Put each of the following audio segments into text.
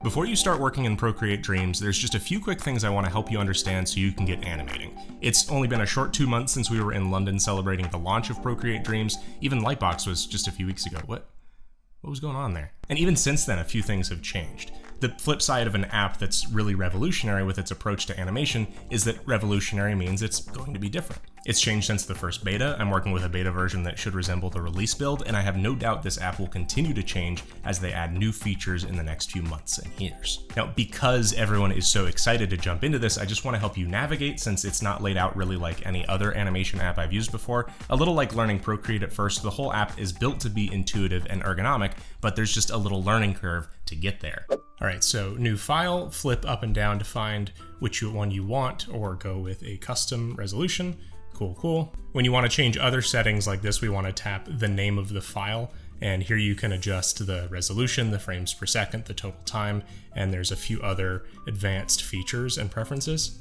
Before you start working in Procreate Dreams, there's just a few quick things I want to help you understand so you can get animating. It's only been a short 2 months since we were in London celebrating the launch of Procreate Dreams. Even Lightbox was just a few weeks ago. What was going on there? And even since then, a few things have changed. The flip side of an app that's really revolutionary with its approach to animation is that revolutionary means it's going to be different. It's changed since the first beta. I'm working with a beta version that should resemble the release build, and I have no doubt this app will continue to change as they add new features in the next few months and years. Now, because everyone is so excited to jump into this, I just want to help you navigate, since it's not laid out really like any other animation app I've used before. A little like learning Procreate at first, the whole app is built to be intuitive and ergonomic, but there's just a little learning curve to get there. All right, so new file, flip up and down to find which one you want, or go with a custom resolution. Cool. When you want to change other settings like this, we want to tap the name of the file, and here you can adjust the resolution, the frames per second, the total time, and there's a few other advanced features and preferences.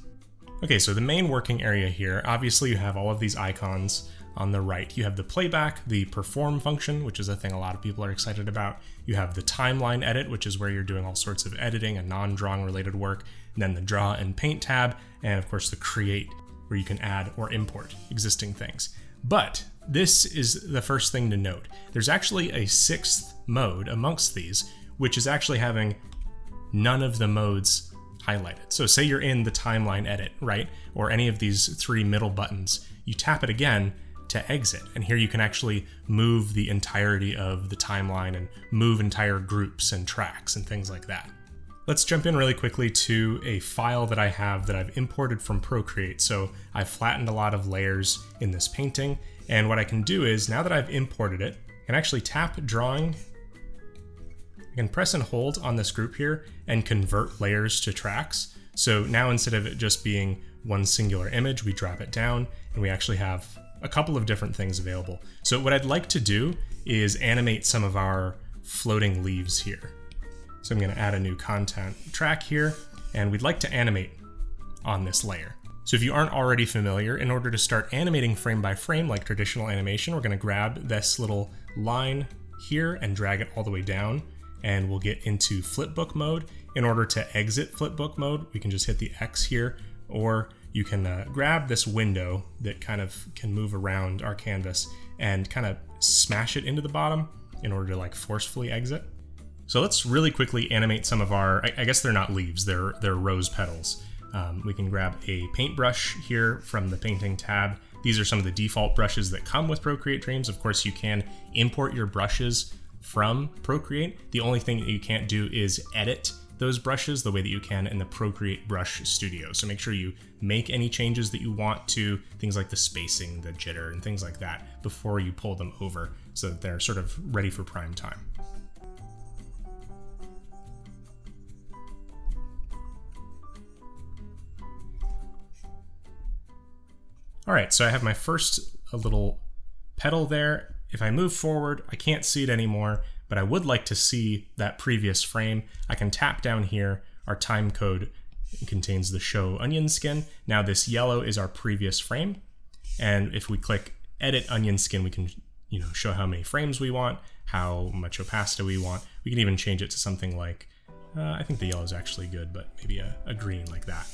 Okay, so the main working area here, obviously you have all of these icons. On the right, you have the playback, the perform function, which is a thing a lot of people are excited about. You have the timeline edit, which is where you're doing all sorts of editing and non-drawing related work. And then the draw and paint tab, and of course the create, where you can add or import existing things. But this is the first thing to note. There's actually a sixth mode amongst these, which is actually having none of the modes highlighted. So say you're in the timeline edit, right? Or any of these three middle buttons, you tap it again to exit. And here you can actually move the entirety of the timeline and move entire groups and tracks and things like that. Let's jump in really quickly to a file that I have that I've imported from Procreate. So I've flattened a lot of layers in this painting. And what I can do is, now that I've imported it, I can actually tap drawing. I can press and hold on this group here and convert layers to tracks. So now instead of it just being one singular image, we drop it down and we actually have a couple of different things available. So what I'd like to do is animate some of our floating leaves here. So I'm going to add a new content track here, and we'd like to animate on this layer. So if you aren't already familiar, in order to start animating frame by frame like traditional animation, we're going to grab this little line here and drag it all the way down, and we'll get into flipbook mode. In order to exit flipbook mode, we can just hit the X here, or you can grab this window that kind of can move around our canvas and kind of smash it into the bottom in order to like forcefully exit. So let's really quickly animate some of our, I guess they're not leaves, they're rose petals. We can grab a paintbrush here from the painting tab. These are some of the default brushes that come with Procreate Dreams. Of course, you can import your brushes from Procreate. The only thing that you can't do is edit those brushes the way that you can in the Procreate Brush Studio. So make sure you make any changes that you want to, things like the spacing, the jitter, and things like that, before you pull them over so that they're sort of ready for prime time. All right, so I have my first little petal there. If I move forward, I can't see it anymore, but I would like to see that previous frame. I can tap down here. Our time code contains the show onion skin. Now this yellow is our previous frame. And if we click edit onion skin, we can show how many frames we want, how much opacity we want. We can even change it to something like, I think the yellow is actually good, but maybe a green like that.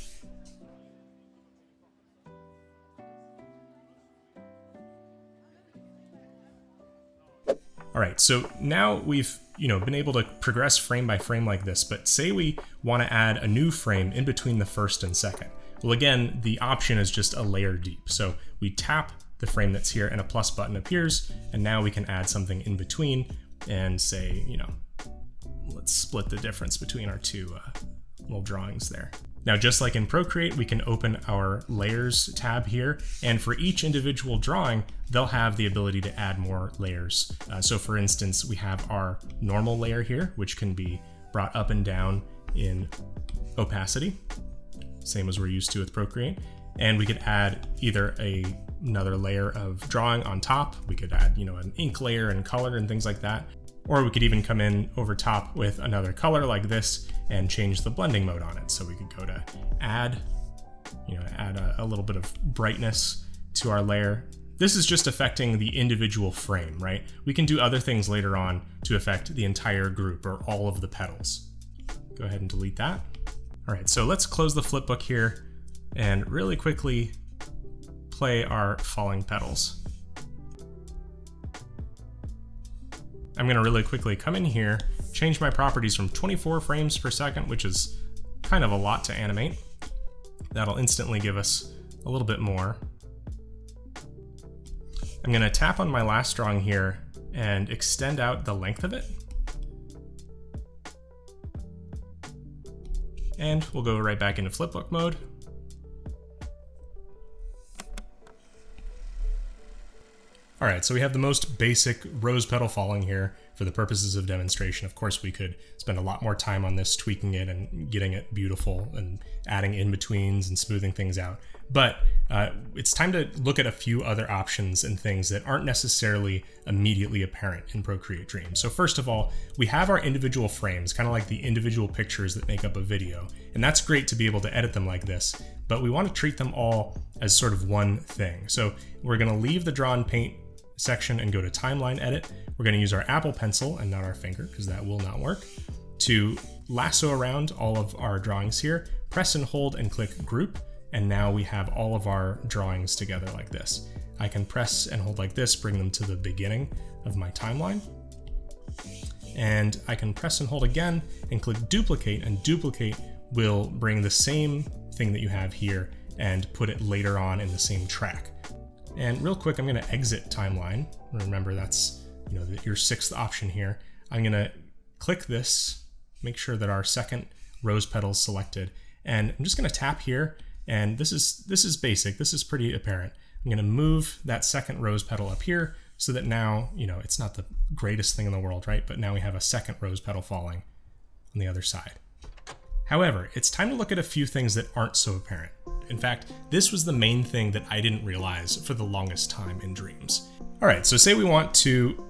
All right, so now we've been able to progress frame by frame like this, but say we want to add a new frame in between the first and second. Well, again, the option is just a layer deep. So we tap the frame that's here and a plus button appears, and now we can add something in between and say, let's split the difference between our two little drawings there. Now, just like in Procreate, we can open our layers tab here, and for each individual drawing, they'll have the ability to add more layers. So for instance, we have our normal layer here, which can be brought up and down in opacity, same as we're used to with Procreate. And we could add either another layer of drawing on top. We could add, an ink layer and color and things like that. Or we could even come in over top with another color like this and change the blending mode on it. So we could go to add, add a little bit of brightness to our layer. This is just affecting the individual frame, right? We can do other things later on to affect the entire group or all of the petals. Go ahead and delete that. All right, so let's close the flipbook here and really quickly play our falling petals. I'm gonna really quickly come in here, change my properties from 24 frames per second, which is kind of a lot to animate. That'll instantly give us a little bit more. I'm gonna tap on my last drawing here and extend out the length of it. And we'll go right back into flipbook mode. All right, so we have the most basic rose petal falling here for the purposes of demonstration. Of course, we could spend a lot more time on this, tweaking it and getting it beautiful and adding in-betweens and smoothing things out. But it's time to look at a few other options and things that aren't necessarily immediately apparent in Procreate Dreams. So first of all, we have our individual frames, kind of like the individual pictures that make up a video. And that's great to be able to edit them like this, but we want to treat them all as sort of one thing. So we're gonna leave the draw and paint section and go to timeline edit. We're going to use our Apple Pencil and not our finger, because that will not work, to lasso around all of our drawings here, press and hold and click group, and now we have all of our drawings together like this. I can press and hold like this, bring them to the beginning of my timeline, and I can press and hold again and click duplicate, and duplicate will bring the same thing that you have here and put it later on in the same track. And real quick, I'm going to exit timeline. Remember, that's your sixth option here. I'm going to click this, make sure that our second rose petal is selected, and I'm just going to tap here. And this is basic. This is pretty apparent. I'm going to move that second rose petal up here so that now it's not the greatest thing in the world, right? But now we have a second rose petal falling on the other side. However, it's time to look at a few things that aren't so apparent. In fact, this was the main thing that I didn't realize for the longest time in Dreams. All right, so say we want to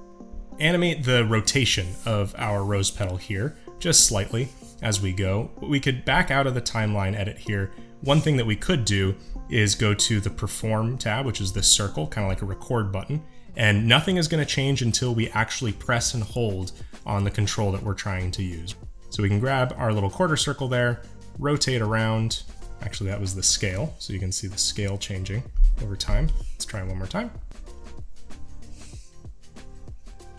animate the rotation of our rose petal here, just slightly as we go. We could back out of the timeline edit here. One thing that we could do is go to the Perform tab, which is this circle, kind of like a record button, and nothing is going to change until we actually press and hold on the control that we're trying to use. So we can grab our little quarter circle there, rotate around. Actually, that was the scale, so you can see the scale changing over time. Let's try one more time.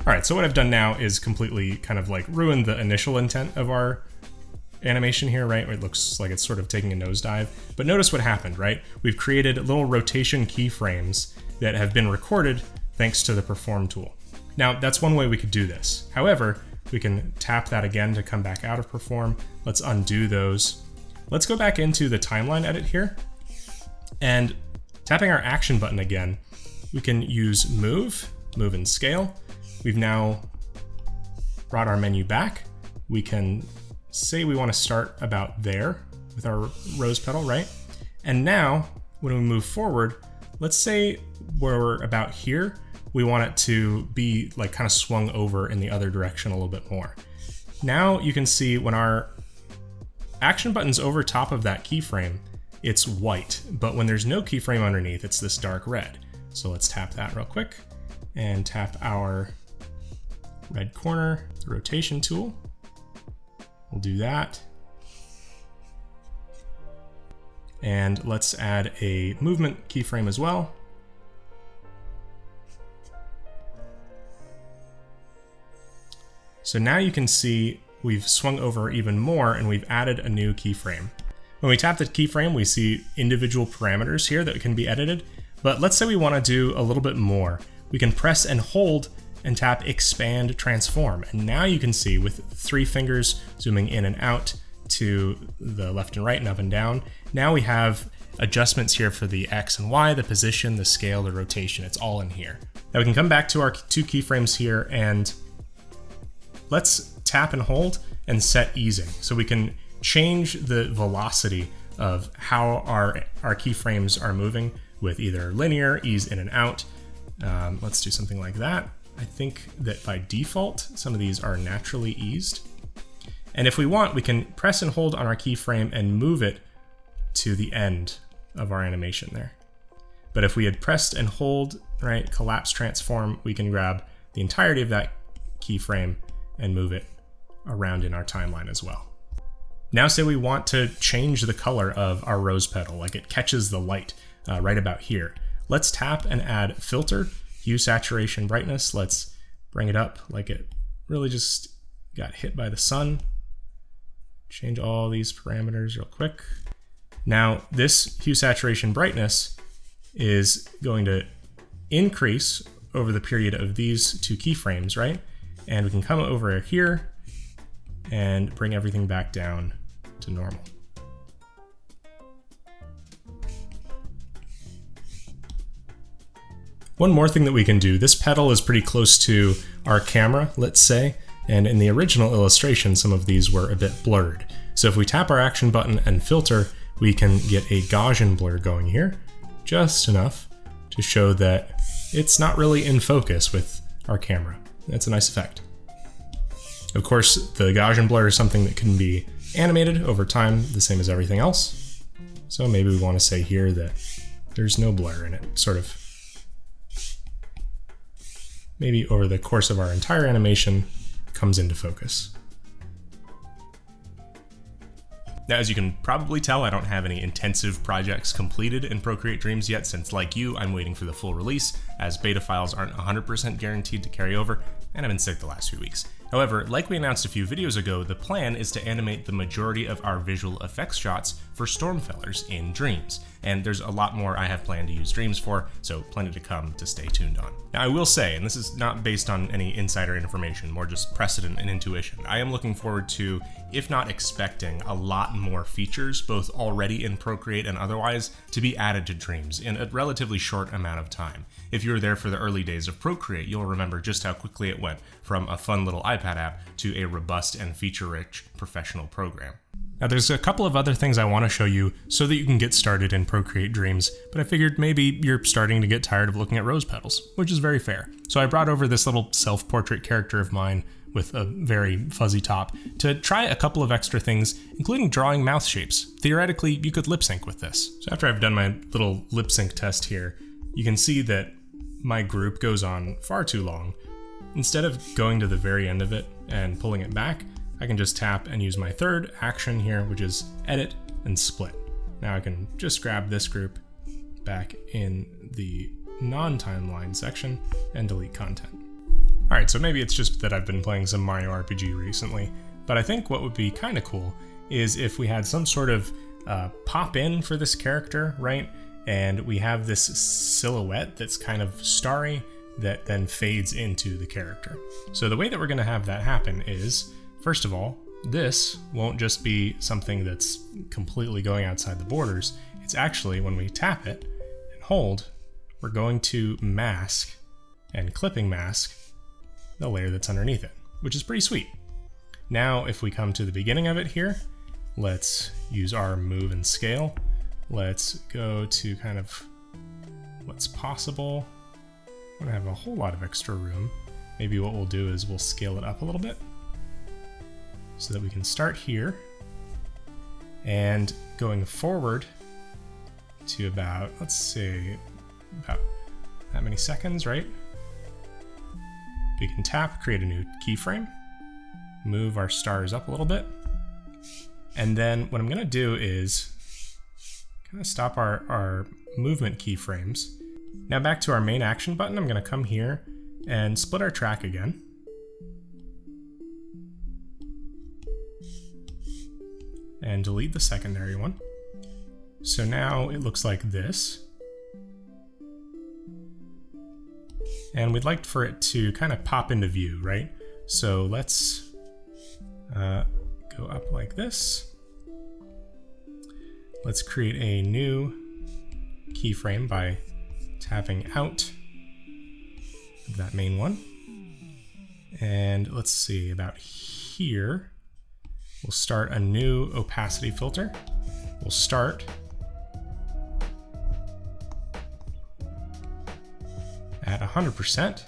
All right, so what I've done now is completely kind of like ruin the initial intent of our animation here, right? It looks like it's sort of taking a nosedive, but notice what happened, right? We've created little rotation keyframes that have been recorded thanks to the Perform tool. Now, that's one way we could do this. However, we can tap that again to come back out of Perform. Let's undo those. Let's go back into the timeline edit here, and tapping our action button again, we can use move and scale. We've now brought our menu back. We can say we want to start about there with our rose petal, right? And now when we move forward, let's say we're about here, we want it to be like kind of swung over in the other direction a little bit more. Now you can see when our action button's over top of that keyframe, it's white, but when there's no keyframe underneath, it's this dark red. So let's tap that real quick and tap our red corner, the rotation tool. We'll do that. And let's add a movement keyframe as well. So now you can see we've swung over even more and we've added a new keyframe. When we tap the keyframe, we see individual parameters here that can be edited. But let's say we want to do a little bit more. We can press and hold and tap Expand Transform. And now you can see with 3 fingers zooming in and out to the left and right and up and down, now we have adjustments here for the X and Y, the position, the scale, the rotation. It's all in here. Now we can come back to our 2 keyframes here and let's tap and hold and set easing. So we can change the velocity of how our keyframes are moving with either linear, ease in and out. Let's do something like that. I think that by default, some of these are naturally eased. And if we want, we can press and hold on our keyframe and move it to the end of our animation there. But if we had pressed and hold, right, collapse transform, we can grab the entirety of that keyframe and move it around in our timeline as well. Now say we want to change the color of our rose petal, like it catches the light right about here. Let's tap and add filter, hue, saturation, brightness. Let's bring it up like it really just got hit by the sun. Change all these parameters real quick. Now this hue, saturation, brightness is going to increase over the period of these 2 keyframes, right? And we can come over here and bring everything back down to normal. One more thing that we can do, this petal is pretty close to our camera, let's say, and in the original illustration, some of these were a bit blurred. So if we tap our action button and filter, we can get a Gaussian blur going here, just enough to show that it's not really in focus with our camera. That's a nice effect. Of course, the Gaussian blur is something that can be animated over time, the same as everything else. So maybe we want to say here that there's no blur in it, sort of. Maybe over the course of our entire animation comes into focus. Now, as you can probably tell, I don't have any intensive projects completed in Procreate Dreams yet, since like you, I'm waiting for the full release, as beta files aren't 100% guaranteed to carry over, and I've been sick the last few weeks. However, like we announced a few videos ago, the plan is to animate the majority of our visual effects shots for Stormfellers in Dreams, and there's a lot more I have planned to use Dreams for, so plenty to come to stay tuned on. Now I will say, and this is not based on any insider information, more just precedent and intuition, I am looking forward to, if not expecting, a lot more features, both already in Procreate and otherwise, to be added to Dreams in a relatively short amount of time. If you were there for the early days of Procreate, you'll remember just how quickly it went from a fun little iPad app to a robust and feature-rich professional program. Now there's a couple of other things I want to show you so that you can get started in Procreate Dreams, but I figured maybe you're starting to get tired of looking at rose petals, which is very fair. So I brought over this little self-portrait character of mine with a very fuzzy top to try a couple of extra things, including drawing mouth shapes. Theoretically, you could lip sync with this. So after I've done my little lip sync test here, you can see that my group goes on far too long. Instead of going to the very end of it and pulling it back, I can just tap and use my third action here, which is edit and split. Now I can just grab this group back in the non-timeline section and delete content. All right, so maybe it's just that I've been playing some Mario RPG recently, but I think what would be kind of cool is if we had some sort of pop in for this character, right? And we have this silhouette that's kind of starry that then fades into the character. So the way that we're gonna have that happen is, first of all, this won't just be something that's completely going outside the borders. It's actually, when we tap it and hold, we're going to mask and clipping mask the layer that's underneath it, which is pretty sweet. Now, if we come to the beginning of it here, let's use our move and scale. Let's go to kind of what's possible. I don't have a whole lot of extra room. Maybe what we'll do is we'll scale it up a little bit so that we can start here, and going forward to about, let's say, about that many seconds, right? We can tap, create a new keyframe, move our stars up a little bit, and then what I'm gonna do is kind of stop our movement keyframes. Now back to our main action button, I'm gonna come here and split our track again. And delete the secondary one. So now it looks like this. And we'd like for it to kind of pop into view, right? So let's go up like this. Let's create a new keyframe by tapping out of that main one. And let's see, about here, we'll start a new opacity filter. We'll start at 100%,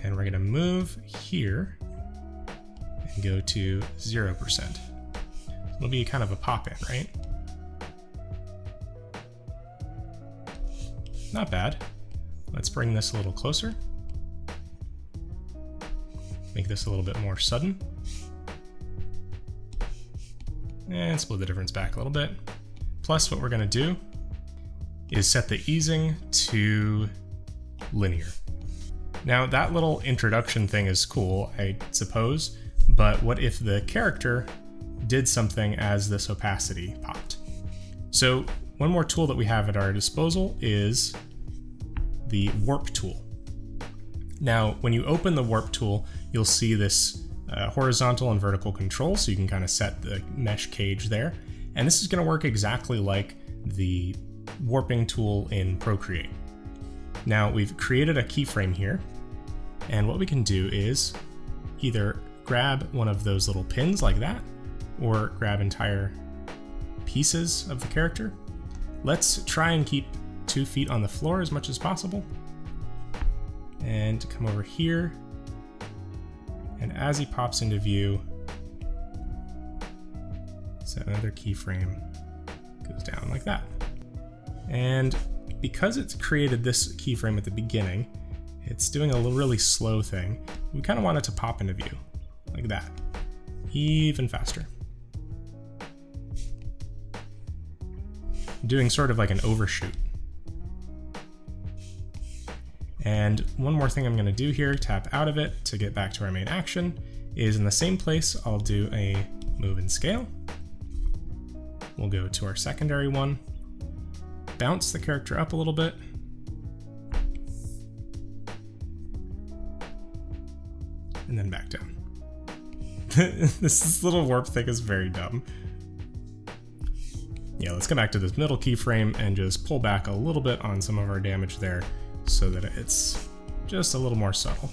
and we're gonna move here and go to 0%. It'll be kind of a pop-in, right? Not bad. Let's bring this a little closer. Make this a little bit more sudden. and split the difference back a little bit. Plus what we're gonna do is set the easing to linear. Now that little introduction thing is cool, I suppose, but what if the character did something as this opacity popped? So one more tool that we have at our disposal is the warp tool. Now, when you open the warp tool, you'll see this horizontal and vertical control, so you can kind of set the mesh cage there. And this is going to work exactly like the warping tool in Procreate. Now, we've created a keyframe here, and what we can do is either grab one of those little pins like that, or grab entire pieces of the character. Let's try and keep 2 feet on the floor as much as possible. And come over here. And as he pops into view, set another keyframe, goes down like that. And because it's created this keyframe at the beginning, it's doing a really slow thing. We kind of want it to pop into view, like that, even faster. Doing sort of like an overshoot. And one more thing I'm going to do here, tap out of it to get back to our main action, is in the same place I'll do a move and scale. We'll go to our secondary one, bounce the character up a little bit, and then back down. This little warp thing is very dumb. Yeah, let's come back to this middle keyframe and just pull back a little bit on some of our damage there so that it's just a little more subtle.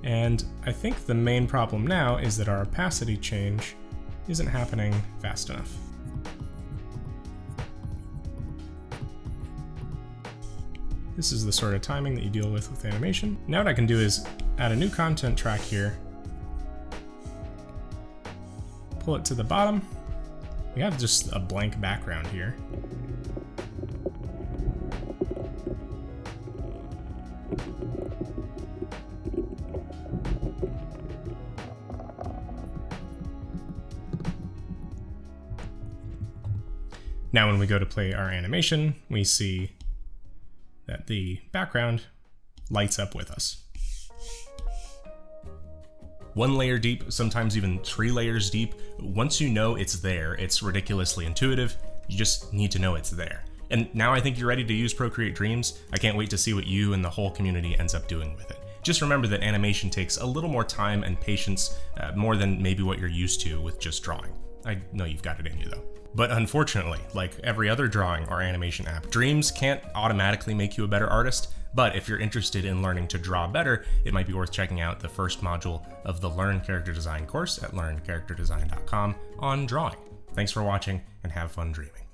And I think the main problem now is that our opacity change isn't happening fast enough. This is the sort of timing that you deal with animation. Now what I can do is add a new content track here, pull it to the bottom. We have just a blank background here. Now when we go to play our animation, we see that the background lights up with us. 1 layer deep, sometimes even 3 layers deep. Once you know it's there, it's ridiculously intuitive. You just need to know it's there. And now I think you're ready to use Procreate Dreams. I can't wait to see what you and the whole community ends up doing with it. Just remember that animation takes a little more time and patience, more than maybe what you're used to with just drawing. I know you've got it in you though. But unfortunately, like every other drawing or animation app, Dreams can't automatically make you a better artist, but if you're interested in learning to draw better, it might be worth checking out the first module of the Learn Character Design course at learncharacterdesign.com on drawing. Thanks for watching and have fun dreaming.